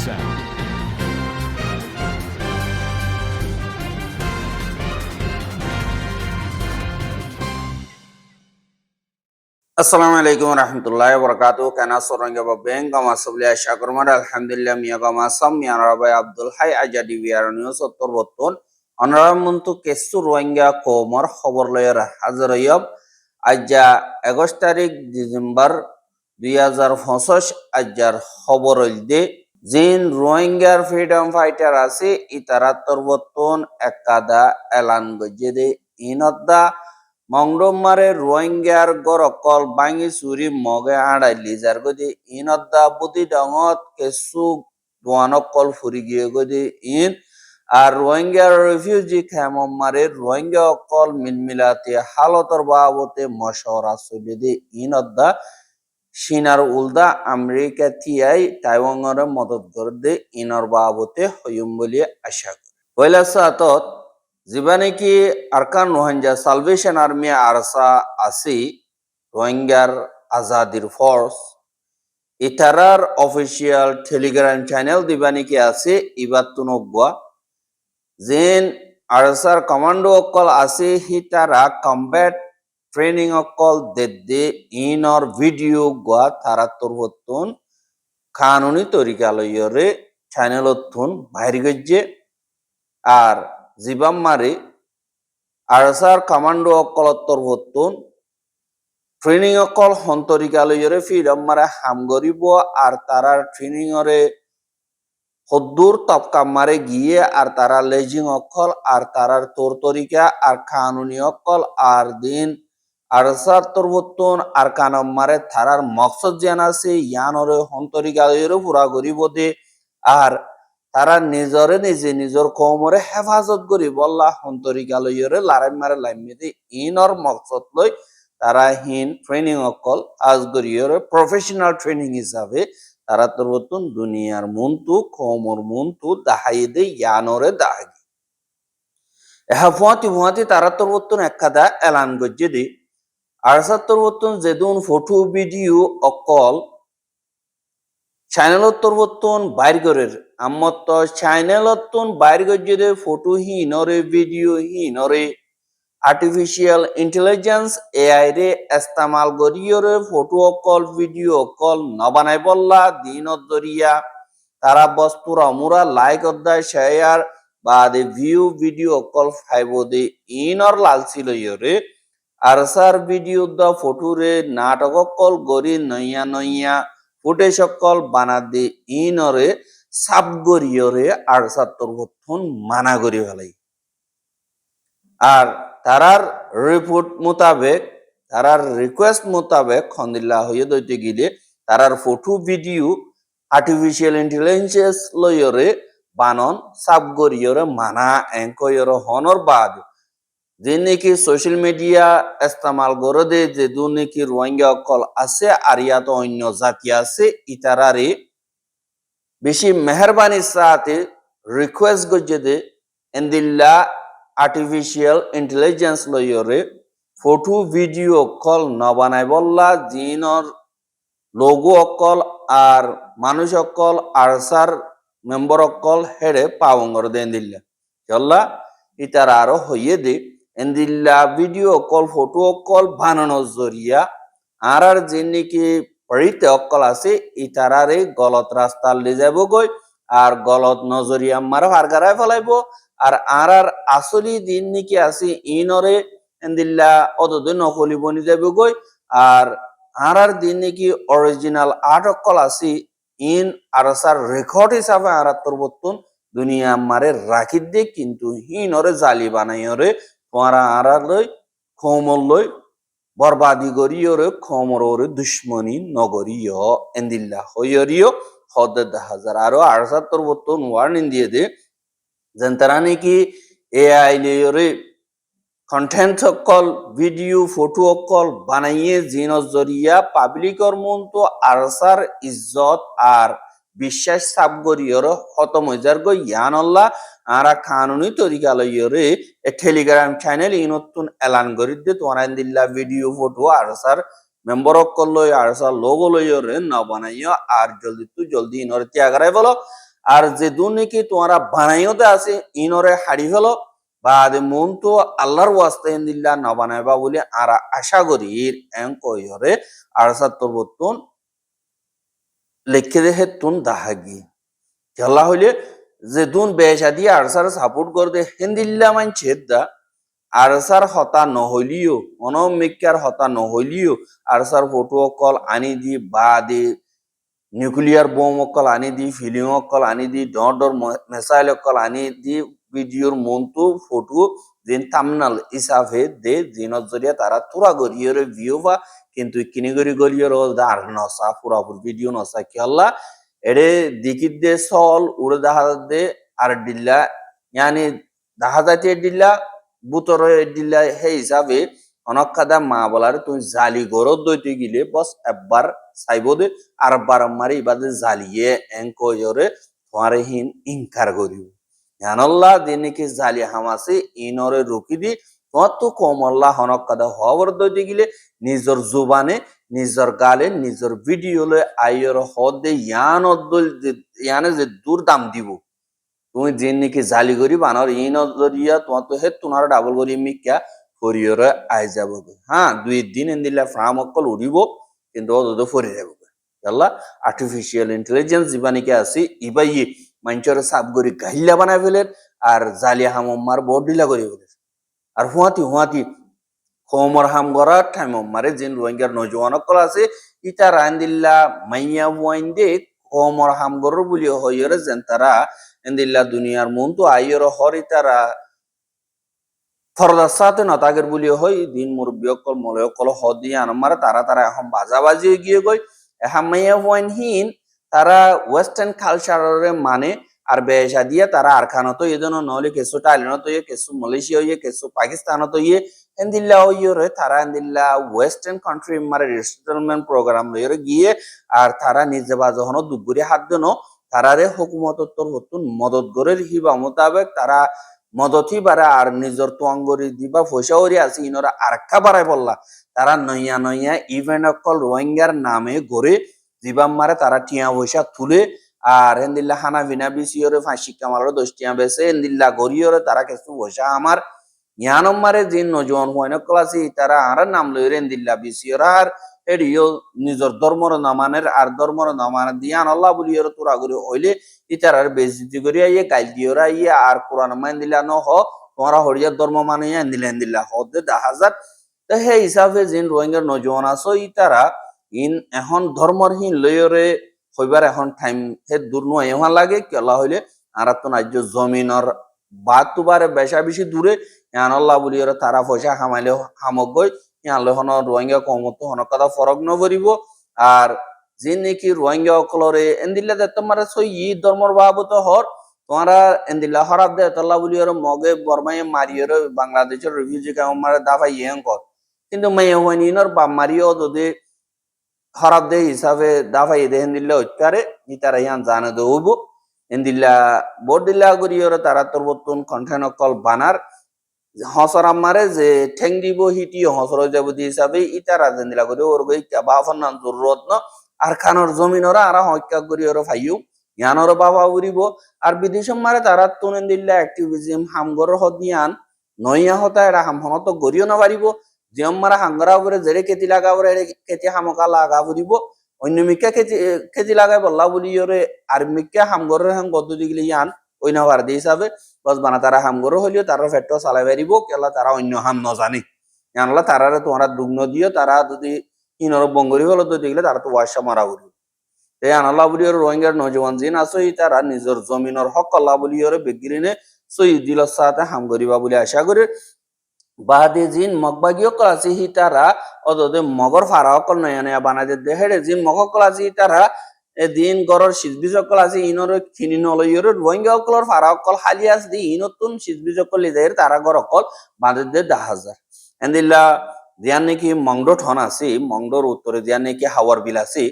sound. আসসালামু আলাইকুম রহমতুল্লাহি বরকাতুহু কেনা সরঙ্গে babeng kama sabli asyakur mar alhamdulillah miya kama sam miya rabai abdul hay ajadi biar news ottor boton onara muntu kesu rohingya komor khobor loyer hajar yob aja 21 তারিখ December 2025 আজার খবর হইলদে জিন রোহিঙ্গার freedom fighter আছে ইতারাত্তর বর্তন একাদা এলান গজেদে ইনদ্দা মংডমারে রোহিঙ্গার গরকল বাঙি চুরি মগে আড়াই লিজার গদি ইনদ্দা বুদি ডঙত কেসু দোয়ানকল ফুরি গিয়ে গদি ইন আর রোহিঙ্গার রিফিউজি খেমমারে রোহিঙ্গা অকল মিলমিলাতে হালতর বাবতে মশওরা চলিদি ইনদ্দা সিনার উলদা আমেরিকা থিয়াই তাইওয়াংর মদত করে ইনর বাবতে হইম বলি আশা করি পয়লা সাতত যেবা নাকি Arakan Rohingya salvation army ARSA আসি রোহিঙ্গার আজাদির ফোর্স ইতারার অফিসিয়াল টেলিগ্রাম চ্যানেল দিবা নাকি আছে ইবার তুনগুয়া যেন আরসার কমান্ডো অকল আছে হিতারা কমব্যাট ট্রেনিং অকল দেদে ইনর ভিডিও গুয়া তারা তোরবতন কানুনি তরিকা লইয়রে চ্যানেলতন বাইরে গজ্জে আর জিবাম মারে আরসার কমান্ডো অকল তোরবতন ট্রেনিং অকল হন্তরিকা লইয়রে ফিরম মারে হাম গরিব আর তারার ট্রেনিং অরে হদ্দুর তপকা মারে গিয়ে আর তারা লেজিং অকল আর তারার তোর তরিকা আর কানুনি অকল আর দিন আরসার তোরবতন আর কানম মারে তারার মকসদ জান আছে ইয়ানরে হন্তরিকা লইয়রে পুরা গরিব দে আর তারা নিজরে নিজে নিজর কমরে হেফাজত করি বল্লা হন্তরিকা লইয়রে লারাই মারে লাইমিতে ইনর মকসদ লই তারা হিন ট্রেনিং অকল আজগরিয়রে প্রফেশনাল ট্রেনিং হিসাবে তারা তোরবতন দুনিয়ার মুন্তু কমর মুন্তু দাহাই দে ইয়ানরে দাহাগি এহা ফুয়াতি তারা তোরবতন একখাদা এলান গজ্জে দে আরসার তোরবতন যেদুন ফটো ভিডিও অকল চ্যানেলতন বাইর করের আমত চ্যানেলতন বাইর গজ্জে ফটো হিনরে ভিডিও হিনরে আর্টিফিশিয়াল ইন্টেলিজেন্স এআই রে ইস্তেমাল করিয়রে ফটো অকল ভিডিও অকল নবানাই বল্লা দিন দরিয়া তারা বস্তুর অমুরা লাইক অধ্যায় শেয়ার বা দে ভিউ ভিডিও অকল ফাইব দে ইনর লালসি লইয়রে আরসার ভিডিও দা ফটো রে নাটক অকল গরি নইয়া ফুটে সকল বানা দে ইনরে সাব গরিয়রে আরসার তোরবতন মানা করি ফেলাই আর তারার রিপোর্ট মোতাবেক তারার রিকোয়েস্ট মোতাবেক খন্দিল্লা হয়ে দইতে গিলে তারার ফটো ভিডিও আর্টিফিশিয়াল ইন্টেলিজেন্স লইয়রে বানন সাবগরিয়রে মানা এঙ্কয়রে হনর বাদ যে নাকি সোশ্যাল মিডিয়া ইস্তেমাল করে দে যে দু নাকি রোহিঙ্গা অকল আছে আর ইয়াত অন্য জাতি আছে ইতারারে বেশি মেহরবানির সাথে রিকোয়েস্ট গজে দে এন্দিল্লা আর্টিফিশিয়াল ইন্টেলিজেন্স লইয়রে ফটো ভিডিও কল নবানাই বল্লা জিনর লোগো অকল আর মানুষ অকল আরসার মেম্বার অকল হেড়ে পাওঙ্গর দে এন্দিল্লা চল্লা ইতারা আরো হইয়ে দে এন্দিল্লা ভিডিও কল ফটো অকল বানানোর জরিয়া আর যে নাকি পড়িতে অকল আছে ইতারারে গলত রাস্তার লে যাব গই আর গলত নজরিয়া মার হারগারায় ফেলাইব আর আসলি দিন নাকি আছে ইনরে এন্দিল্লা অদদে নকলি বনি যাবে গই আর দিন নাকি অরিজিনাল আর্ট অকল আছে ইন আরসার রেকর্ড হিসাবে আর তোরবতন দুনিয়া মারে রাখি দে কিন্তু হিনরে জালি বানাইরে তোমারা আর লই খমল লই বরবাদি করিয়রে খমররে দুশ্মনী নগরীয় এন্দিল্লা হইয়রিও হদ হাজার আরো আরসার তোরবতন ওয়ার্নিং দিয়ে দে যেন তারা নাকি এআই লেয়রে কন্টেন্ট অকল ভিডিও ফটো অকল বানাইয়ে জিনস জরিয়া পাবলিকর মন তো আরসার ইজ্জত আর বিশ্বাস সাবগরিয়র খতম হইজার গো ইয়ানল্লাহ আরা কানুনি তরিকা লইয়রে এ টেলিগ্রাম চ্যানেল ইনতুন এলান করি দে তোরাইন্দিল্লা ভিডিও ফটো আরসার মেম্বার অকল লই আরসার লোগো লইয়রে না বানাইয়া আর জলদি ইনর ত্যাগারাই বলো আর যে দুনিকি তোমরা বানাইতে আছে ইনরে হারি ফেলো বা মন তো আল্লাহর ওয়াস্তে দিল্লা না বানাইবা বলে আর আশা করি এন কইরে আর সাত্তর বতুন লিখে দেহে তুন দাহাগি খেলা হইলে যে দুন বেশা দিয়ে আরসার সাপোর্ট করতে হেন্দিল্লা মানছে দা আরসার হতা নহলিও অনমিকার হতা নহলিও আরসার ফটো কল আনি দি বা দি নিউক্লিয়ার বোম অকল আনি দি ফিলিং অকল আনি দি ডর মেসাইল অকল আনি দি ভিডিওর মন্তু ফটো দিন তামনাল হিসাবে দে দিনত জরিয়া তারা তুরা গরিয়রে ভিউ বা কিন্তু কিনি গরি গরিয়র আর নসা পুরাপুর ভিডিও নসা কি আল্লাহ এরে দিকির দে সল উড়ে দেখা দে আর ডিল্লা ইয়ানি দেখা যাইতে ডিল্লা বুতর ডিল্লা হে হিসাবে অনেক কাদা মা বলার তুমি জালি গরত দইতে গিলে বস একবার চাইব দে আর বারম্বারে ইবাদে জ্বালিয়ে এঙ্করে তোমারে হিন ইনকার করিব জানল্লাহ দিনকে জালি হামাসে ইনরে রুকি দি তোমার তো কমল্লা হনক কাদা হওয়ার দইতে গিলে নিজের জুবানে নিজের গালে নিজের ভিডিও লে আইয়র হদে ইয়ানে যে দূর দাম দিব তুমি যেন নাকি জালি করি বানার ইন জরিয়া তোমার তো হে তোমার ডাবল করি মিকা ফরিয়রে আই যাব হ্যাঁ 2 দিন এন্দিলা ফ্রাম অকল উড়িব কিন্তু ওদো ফরি যাব আল্লাহ আর্টিফিশিয়াল ইন্টেলিজেন্স জীবানিকে আছে ইবাই মানুষের সাপ করি গাহিলা বানাই ফেলেন আর জালিয়া হামার বডিলা করি ফেলেন আর হুয়াতি হোমর হাম গড়া ঠাইম মারে যেন রোহিঙ্গার নজওয়ান অকল আছে ইটা রান্দিল্লা মাইয়া ওয়াইন দে হোমর হাম গড় বলি হইরে যেন তারা এন্দিল্লা দুনিয়ার মন তো আইয়র হরি তারা ফরদার সাথে নতাগের বলি হই দিন মুরব্বী অকল মলয় অকল হদিয়া আনমারে তারা এখন বাজাবাজি গিয়ে গই এখন মাইয়া ওয়াইন হিন তারা ওয়েস্টার্ন কালচারের মানে আর বেশা দিয়ে তারা আরখানত এই জন্য নহলে কেসু টাইল্যান্ডত ইয়ে কেসু মালয়েশিয়া ইয়ে কেসু পাকিস্তানত ইয়ে এন্দিল্লা ইয়ে তারা এন্দিল্লা ওয়েস্টার্ন কান্ট্রি মারে রিসেটেলমেন্ট প্রোগ্রাম লইরে গিয়ে আর তারা নিজে বাজহন দুগুরি হাত দেন তারারে হুকুমতর হতুন মদত গরের হিবা মোতাবেক তারা মদতই বাড়া আর নিজের তোয়াঙ্গরি দিবা পয়সা ওরি আছে ইনরা আরেকটা বাড়াই বললা তারা নইয়া ইভেন্ট অকল রোহিঙ্গার নামে গড়ে জিবাম মারে তারা টিয়া পয়সা তুলে আর এন্দিল্লা হানা ভিনা বিসিওরে ফাঁসি কামারও 10 টিয়া বেছে এন্দিল্লা গরিয়রে তারা কিছু পয়সা আমার ইয়ানম মারে যে নজওয়ান হইন ক্লাসি তারা আর নাম লইরে এন্দিল্লা বিসিওরা আর এডিও নিজের ধর্মর নামানের আর ধর্মর নামানের দিয়ান আল্লাহ বলিয়র তোরা গরি হইলে ইতারার বেজিতি করি ইয়ে গাইল দিওরা ইয়ে আর কোরআন মান দিলা ন হ তোমরা হরিয়ার ধর্ম মানে দিলা হদে 10,000 তো হে হিসাবে জিন রোহিঙ্গার নজওয়ান আছো ইতারা ইন এখন ধর্মরহীন লইরে হইবার এখন টাইম হে দূর নয় এমন লাগে কি আল্লাহ হইলে আর তো নাজ্য জমিনর বাদ তুবারে বেশা বেশি দূরে ইয়ান আল্লাহ বলিয়র তারা পয়সা হামাইলে হামক গই ইয়ান হন রোহিঙ্গা কমত হন কথা ফরক নবরিব আর যে নাকি রোহিঙ্গা অকলরে এন্দিল্লা দে তোমার সই ই ধর্মর বাবত হর তোমরা এন্দিল্লা হরাব দে আল্লাহ বলিয়র মগে বর্মায় মারিয়র বাংলাদেশের রিফিউজি কামারে দাফা ইয়েন কর কিন্তু মাইয়া হইনিনর বা মারিও যদি হরাব দে হিসাবে দাফাই দেহেন দিল্লা উচ্চারে ইতারা ইয়ান জানে দৌব এন্দিল্লা বড়দিল্লা করিয়র তারা তোর বর্তন কন্টেন অকল বানার হসর আমারে যে ঠেং দিব হিটি হসর যাব দি হিসাবে ইতারা জেন্দিলা করে ওর গই বাফন নাম জরুরত ন আর খানর জমিনরা আর হত্যা করিয়র ফাইউ ইয়ানর বাবা উড়িব আর বিদেশ মারে তারা তুনেন দিল্লা অ্যাক্টিভিজম হামগর হদিয়ান নইয়া হতা এরা হামহনত গরিও না পারিব যেম মারা হাঙ্গরা উপরে জেরে কেতি লাগা উপরে কেতি হামকা লাগা ফুরিব অন্য মিকা কেতি লাগাই বললা বলি ওরে আর মিকা হামগরের হাম পদ্ধতি গিলি ইয়ান ওই না পারদি হিসাবে বস বানা তারা হামগর হইলেও তারা ফেট্টো চালাই পারিব কেলা তারা অন্য হাম নজানি জানলা তারারে তোমরা দুগ্ন দিও তারা যদি ইনর বঙ্গরি হলো তো দেখলে তারা তো ওয়াসা মারা উড়ি এই আনাল্লাহ বলি ওর রোহিঙ্গার নজওয়ান জিন আছে তারা নিজের জমিনের হক আল্লাহ বলি ওরে বেগিরিনে সই দিলর সাথে হাম করিবা বলে আশা করে বাদে জিন মগবাগিও কলাসি হি তারা অদদে মগর ফারা অকল নয়া নয়া বানাতে দেহেরে জিন মগ কলাসি তারা দিন গরর সিজবিজ কলাসি ইনর খিনি নলইর রোহিঙ্গা অকলর ফারা অকল হালিয়াস দি ইনতুন সিজবিজ অকল লিদের তারা গর অকল বাদে দে 10,000 এন্দিল্লা দিয়ান নাকি মংডো ঠন আছে মংডোর উত্তরে দিয়ান নাকি হাওয়ার বিল আছে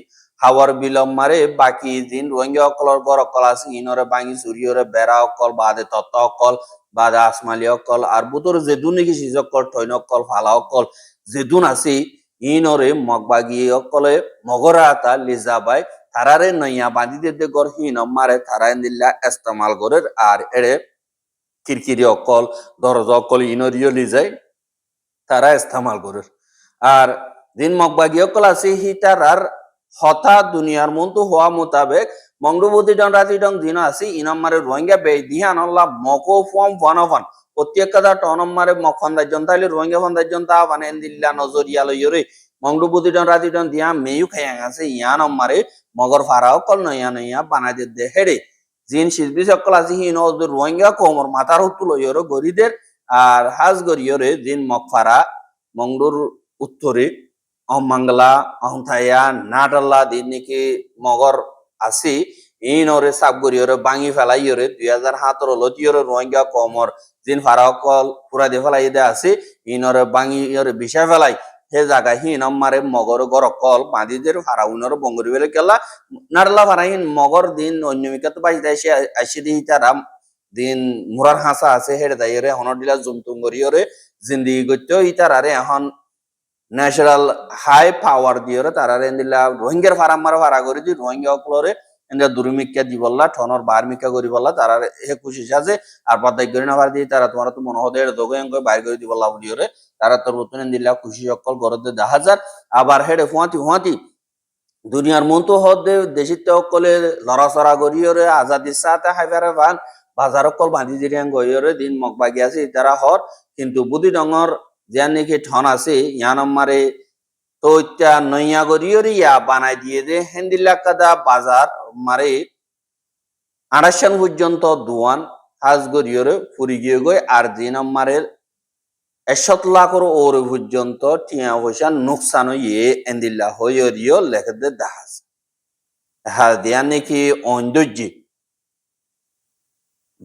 হাওয়ার বিল মারে বাকি দিন রোহিঙ্গা অকলর গর অকল আছে ইনরে বাঙি চুরিয়রে বেড়া অকল বাদে তত্ত্ব অকল বাদা আসমালি অকল আর বুতর যেদুন নাকি সিজকল ঠৈন অকল ফালা অকল যেদুন আছে ইনরে মগবাগি অকলে মগরা আতা লিজাবাই তারারে নইয়া বাঁধি দে গর হিন মারে তারা এন্দিল্লা ইস্তেমাল করে আর এড়ে কিরকিরি অকল দরজা অকল ইনরিয়লি যায় তারা ইস্তেমাল করে আর দিন মগবাগি অকল আছে হি তারার হতা দুনিয়ার মন্তু হওয়া মোতাবেক মংডুবতী ডন রাতি ডং দিন আছে ইনমারে রোহিঙ্গা বে দিহান আল্লাহ মকো ফর্ম ফনফন প্রত্যেকটা টনমারে মখন্দার জনতাইলে রোহিঙ্গা ফন্দার জনতা মানে এন্দিল্লা নজরিয়া লইরে মংডুবতী ডন রাতি ডন দিয়া মেয়ু খায়াং আছে ইয়ান আমারে মগর ফারাও কল নয়া নয়া বানাই দে হেড়ে জিন শিল্পী সকল আছে হিন রোহিঙ্গা কোমর মাথার হত্তু লইরে গরিদের আর হাজ গরিয়রে জিন মকফারা মংডুর উত্তরে অহমাংলা অহংথায়া নাটাল্লা দিন নাকি মগর আছে ইনরে সাবগরিয়রে বাঙি ফেলাইয়রে 2017 লতিয়রে রোহিঙ্গা কমর জিন ফারাকল পুরা দে ফেলাই দে আছে ইনরে বাঙিয়রে বিষা ফেলাই হে জায়গা হিন মারে মগর গরকল বাঁধিদের ফারাউনর বঙ্গরি বেলে কেলা নারলা ফারাইন মগর দিন অন্যমিকাত বাইতে এসে আসি দি তারা দিন মুরার হাসা আছে হেড়ে দাইরে হনর দিলা জুমতুম গরিয়রে জিন্দিগি গত্য ইতারারে এখন ন্যাচারাল হাই পাওয়ার দিয়ে তারা এন্দিলা রোহিঙ্গার ফারাম মারা ফারা করে দি রোহিঙ্গা অকলরে এন্দিলা দুর্মিকা দি বললা ঠনর বারমিকা করি বললা তারা হে খুশি সাজে আর পাতাই করি না দিয়ে তারা তোমার তো মনে হতে দোগঙ্গ বাইর করে দি বললা বুলিওরে তারা তোর নতুন এন্দিলা খুশি অকল গরদে 10,000 আবার হেডে ফুয়াতি দুনিয়ার মন্তু হদে দেশিতে অকলে লড়াচড়া করিওরে আজাদির সাথে হাইফারে ভান বাজার অকল বাঁধি দিরিয়াং গইরে দিন মগবাগি আছে তারা হর কিন্তু বুদ্ধি ডঙর যার নাকি ঠন আছে ইয়ানমারে তো ইত্যা নইয়া গরিয়রি ইয়া বানাই দিয়ে দে হেন্দিল্লা কাদা বাজার মারে 28 পর্যন্ত দুয়ান হাজ গরিয়রে ফুরি গিয়ে গই আর দিন মারে 100 লাখর ওর পর্যন্ত টিয়া পয়সা নুকসান ইয়ে এন্দিল্লা হইরিও লেখে দে দাহাজ হ্যাঁ দেয়া নাকি অন্দর্জি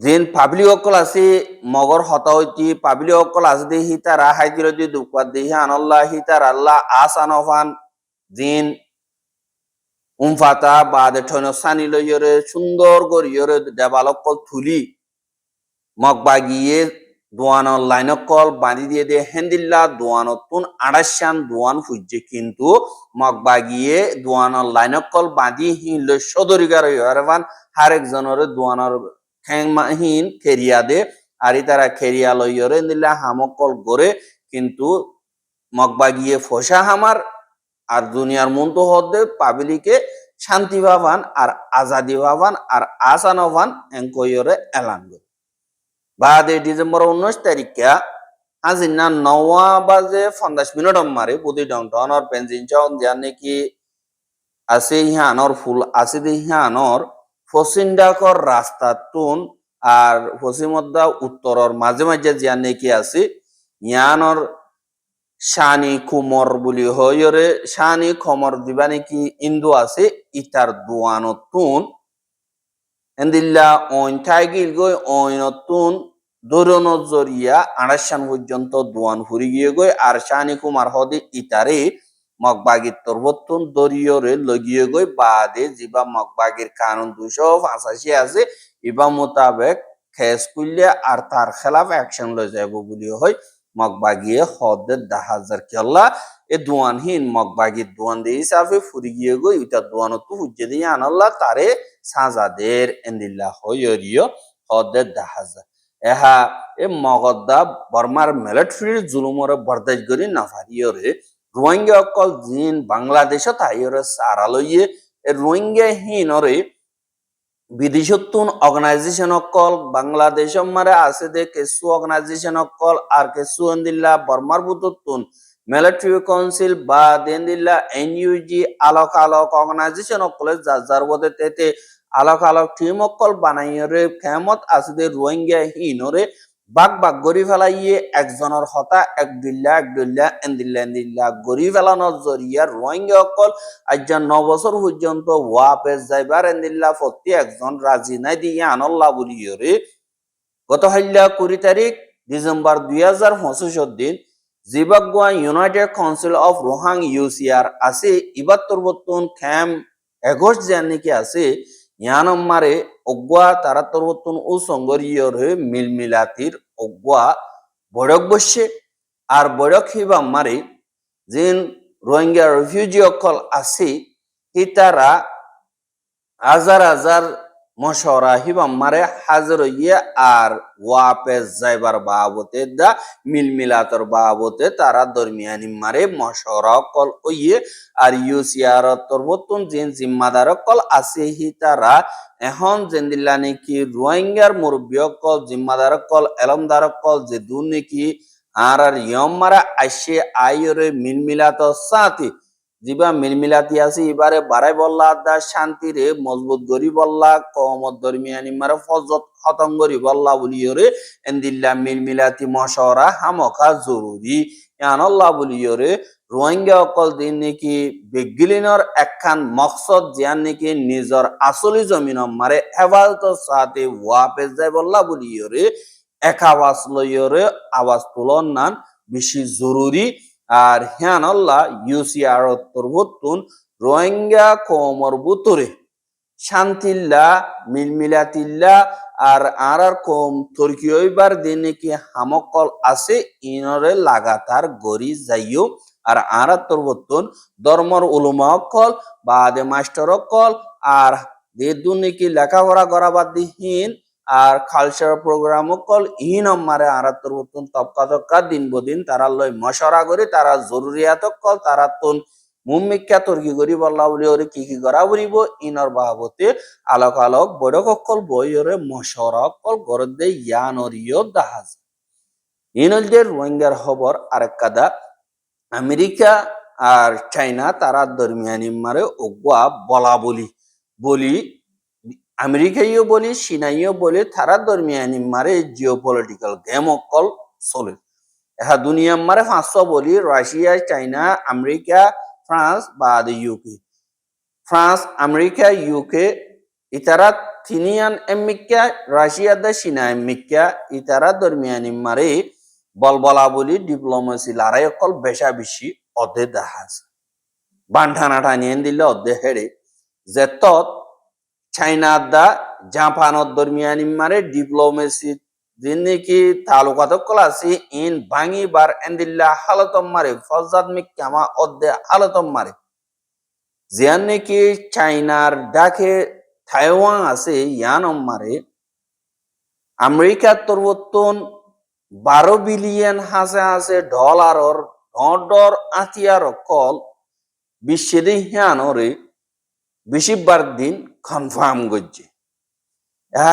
জিন পাবলিক অকল আছে মগর হতা হইতি পাবলিক অকল আছে দে হিতারা হাইদির দি দুপাত দেহি আনাল্লাহ হিতার আল্লাহ আস আনফান জিন উমফাতা বাদে ঠন সানি লইরে সুন্দর গরিয়রে ডেভেলপ কল থুলি মগবাগিয়ে দোয়ান লাইন কল বাঁধি দিয়ে দে হেন্দিল্লা দোয়ানতুন 28 দোয়ান ফুজে কিন্তু মগবাগিয়ে দোয়ান লাইন কল বাঁধি হিল সদরিগার হইরান হার একজনের দোয়ানের ঠ্যাংমাহীন খেরিয়া দে আর তারা খেরিয়া লইরে দিলা হামকল গড়ে কিন্তু মগবাগিয়ে ফসা হামার আর দুনিয়ার মন্ত হদে পাবলিকে শান্তি ভাবান আর আজাদি ভাবান আর আসান ভান এঙ্কইরে এলান বাদে ডিসেম্বর 19 তারিখে আজি না 9:50 মারে বুদি ডাউনটাউন আর পেনজিন চাউন যার নাকি আছে ইহানর ফুল আছে দে ইহানর ফসিন্ডাকর রাস্তা তুন আর পশ্চিমদ্দা উত্তরর মাঝে মাঝে জিয়া নেকি আছে ইয়ানর শানি কুমর বলি হইরে শানি খমর দিবা নাকি ইন্দু আছে ইতার দোয়ানতুন এন্দিল্লা ওইন থাইগিল গই ওইনতুন দরনত জরিয়া 28 পর্যন্ত দোয়ান ফুরি গিয়ে গই আর শানি কুমার হদি ইতারে মগবাগির তরবতুন দরিয়রে লগিয়ে গই বাদে জিবা মগবাগির কানুন 285 আছে ইবা মোতাবেক খেস করলে আর তার খেলাফ অ্যাকশন লয়ে যাব বলি হয় মগবাগিয়ে হদে 10,000 কেল্লা এ দোয়ানহীন মগবাগির দোয়ান দিয়ে হিসাবে ফুরি গিয়ে গই ইটা দোয়ানত হুজ্জে দিয়ে আনাল্লাহ তারে সাজাদের এন্দিল্লা হইরিও হদে 10,000 এহা এ মগদ্দা বর্মার মিলিটারির জুলুমরে বরদাস্ত করি না পারিয়রে রোহিঙ্গা অকল জিন বাংলাদেশত তাইরে সারা লইয়ে রোহিঙ্গা হিনরে বিদেশতুন অর্গানাইজেশন অকল বাংলাদেশ মারে আছে দে কেসু অর্গানাইজেশন অকল আর কেসু এন্দিল্লা বর্মার বুততুন মিলিটারি কাউন্সিল বা দেন্দিল্লা এনইউজি আলোক অর্গানাইজেশন অকলে যার বদে তেতে আলোক টিম অকল বানাইরে খেমত আছে দে রোহিঙ্গা হিনরে বাগ গরি ফেলাইয়ে একজনের হতা এক দিল্লা এন্দিল্লা গরি ফেলানোর জরিয়া রোহিঙ্গা অকল আজ 9 বছর পর্যন্ত ওয়াপেস যাইবার এন্দিল্লা প্রতি একজন রাজি নাই দিয়ে আনল্লা বলিয়রে গত 20 তারিখ ডিসেম্বর 2025 দিন Zimbabwe United council of Rohang ইউসিআর আছে ইবার তরবতুন ক্যাম্প 21 জন নাকি আছে ইয়ানম মারে অগুয়া তারা তরবতুন ও সংগরিয়র মিলমিলাতির অগুয়া বড়ক বসে আর বড়ক হিবা মারে জিন রোহিঙ্গা রিফিউজি অকল আছে হি তারা হাজার হাজার মশরা হিবাম মারে হাজার ইয়ে আর ওয়াপে যাইবার বাবতে দা মিলমিলাতর বাবতে তারা দরমিয়ানি মারে মশরা কল ওইয়ে আর ইউসিআর তরবতুন জিন জিম্মাদার কল আছে হি তারা এখন জেন্দিল্লা নাকি রোহিঙ্গার মুরব্বী কল জিম্মাদার কল এলমদার কল যে দু নাকি আর ইয়ম মারা আইসে আইরে মিলমিলাত সাথী জিবা মিলমিলাতি আছে এবারে বাড়াই বললা দা শান্তি রে মজবুত গরি বললা কমত দরমিয়ানি মারে ফজত খতম গরি বললা বলিয়রে এন্দিল্লা মিলমিলাতি মশরা হামখা জরুরি ইয়ানল্লাহ বলিয়রে রোহিঙ্গা অকল দিন নাকি বেগিলিনর একখান মকসদ জিয়ান নাকি নিজর আসলি জমিন মারে হেফাজত সাথে ওয়াপেস যায় বললা বলিয়রে এক আওয়াজ লইয়রে আওয়াজ তুলন নান বেশি জরুরি আর হ্যান আল্লাহ ইউসিআর তরবতুন রোহিঙ্গা কমর বুতরে শান্তিল্লা মিলমিলাতিল্লা আর কম তুর্কিয়বার দিনে কি হামকল আছে ইনরে লাগাতার গরি যাইও আর তরবতুন ধর্মর উলমা কল বাদে মাস্টার কল আর দেদুনি কি লেখাপড়া করাবাদ দিহীন আর কালচার প্রোগ্রাম কল ইন মারে আরাত্তর বতুন তপকা দিন বদিন তারা লই মশরা করি তারা জরুরিয়াত কল তারা তুন মুম্মিকা তর্কি করি বললা বলি ওরে কি করা বলিব ইনর বাবতে আলোক আলোক বড় কল বইরে মশরা কল গরদ দে ইয়ানরিয় দাহাজ ইনল যে রোহিঙ্গার খবর আরেক কাদা আমেরিকা আর চাইনা তারা দরমিয়ানি মারে ওগুয়া বলা বলি আমেরিকাইও বলি চীনাইও বলি তারা দরমিয়ানি মারে জিও পলিটিক্যাল গেম অকল চলে এহা দুনিয়া মারে 500 বলি রাশিয়া চাইনা আমেরিকা ফ্রান্স বা ইউকে ফ্রান্স আমেরিকা ইউকে ইতারা থিনিয়ান এমিকা রাশিয়া দা চীনা এমিকা ইতারা দরমিয়ানি মারে বলবলা বলি ডিপ্লোমেসি লড়াই অকল বেশা বেশি অধে দেখাস বান্ধানা টানিয়ে দিলে অধে হেড়ে যে তত চাইনা দা জাপানত দরমিয়ানি মারে ডিপ্লোমেসি যিনি কি তালুকাত কলাসি ইন ভাঙি বার এন্দিল্লা হালতম মারে ফজাদ মিকামা অদ্দে হালতম মারে জিয়ান নাকি চাইনার ডাকে তাইওয়ান আছে ইয়ানম মারে আমেরিকার তরবতন 12 বিলিয়ন হাসে ডলারর ডর আতিয়ার কল বিশ্বে হিয়ানরে বেশিবার দিন কনফার্ম করছে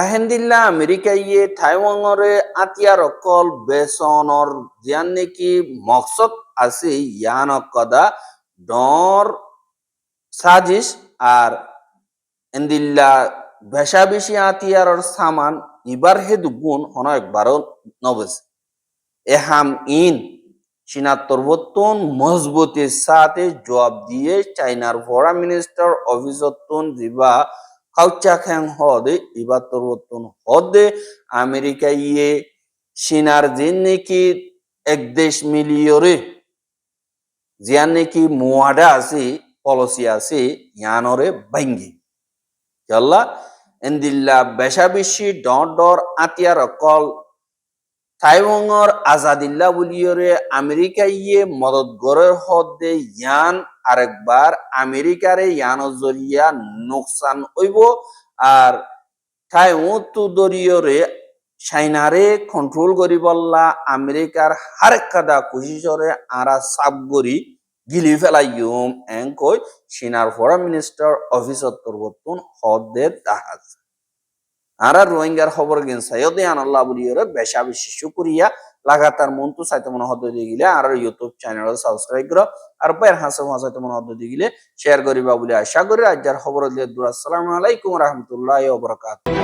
হেন্দিল্লা আমেরিকা ইয়ে তাইওয়ানরে আতিয়ার কল বেসনর জিয়ান নাকি মকসদ আছে ইয়ান কদা ডর সাজিশ আর এন্দিল্লা বেশা বেশি আতিয়ারর সামান ইবার হে দুগুণ হন একবারও নবেস এহাম ইন চীনা তরবতন মজবুতির সাথে জবাব দিয়ে চাইনার ফরেন মিনিস্টার অফিসতন জিবা কাউচা খ্যাং হদে ইবা তরবতন হদে আমেরিকা ইয়ে চীনার জিন নাকি এক দেশ মিলিয়রে জিয়ান নাকি মুয়াডা আছে পলিসি আছে ইয়ানরে ভাঙ্গি চল্লা এন্দিল্লা বেশা বেশি ডর আতিয়ার কল তাইওয়ানর আজাদিল্লা বলিয়রে আমেরিকা ইয়ে মদত গড়ের হদে ইয়ান আরেকবার আমেরিকারে ইয়ানোর জরিয়া নোকসান হইব আর তাইওয়ান তু দরিয়রে চাইনারে কন্ট্রোল করি বললা আমেরিকার হারেক কাদা কুশিসরে আরা সাব গরি গিলি ফেলাইম এঙ্কই চীনার ফরেন মিনিস্টার অফিসত তরবতুন হদে দাহাজ আরা রোহিঙ্গার খবর গেন সাইয়দে আনাল্লাহ বলিয়রে বেশা বেশি শুকরিয়া লাগাতার মন্তু সাইতে মনে হদ দিয়ে গিলে আর ইউটিউব চ্যানেল সাবস্ক্রাইব করো আর পয়ের হাসে হাসাইতে মনে হদ দিয়ে গিলে শেয়ার করিবা বলে আশা করি আজকের খবর দিয়ে আসসালামু আলাইকুম ওয়া রাহমাতুল্লাহি ওয়া বারাকাতুহু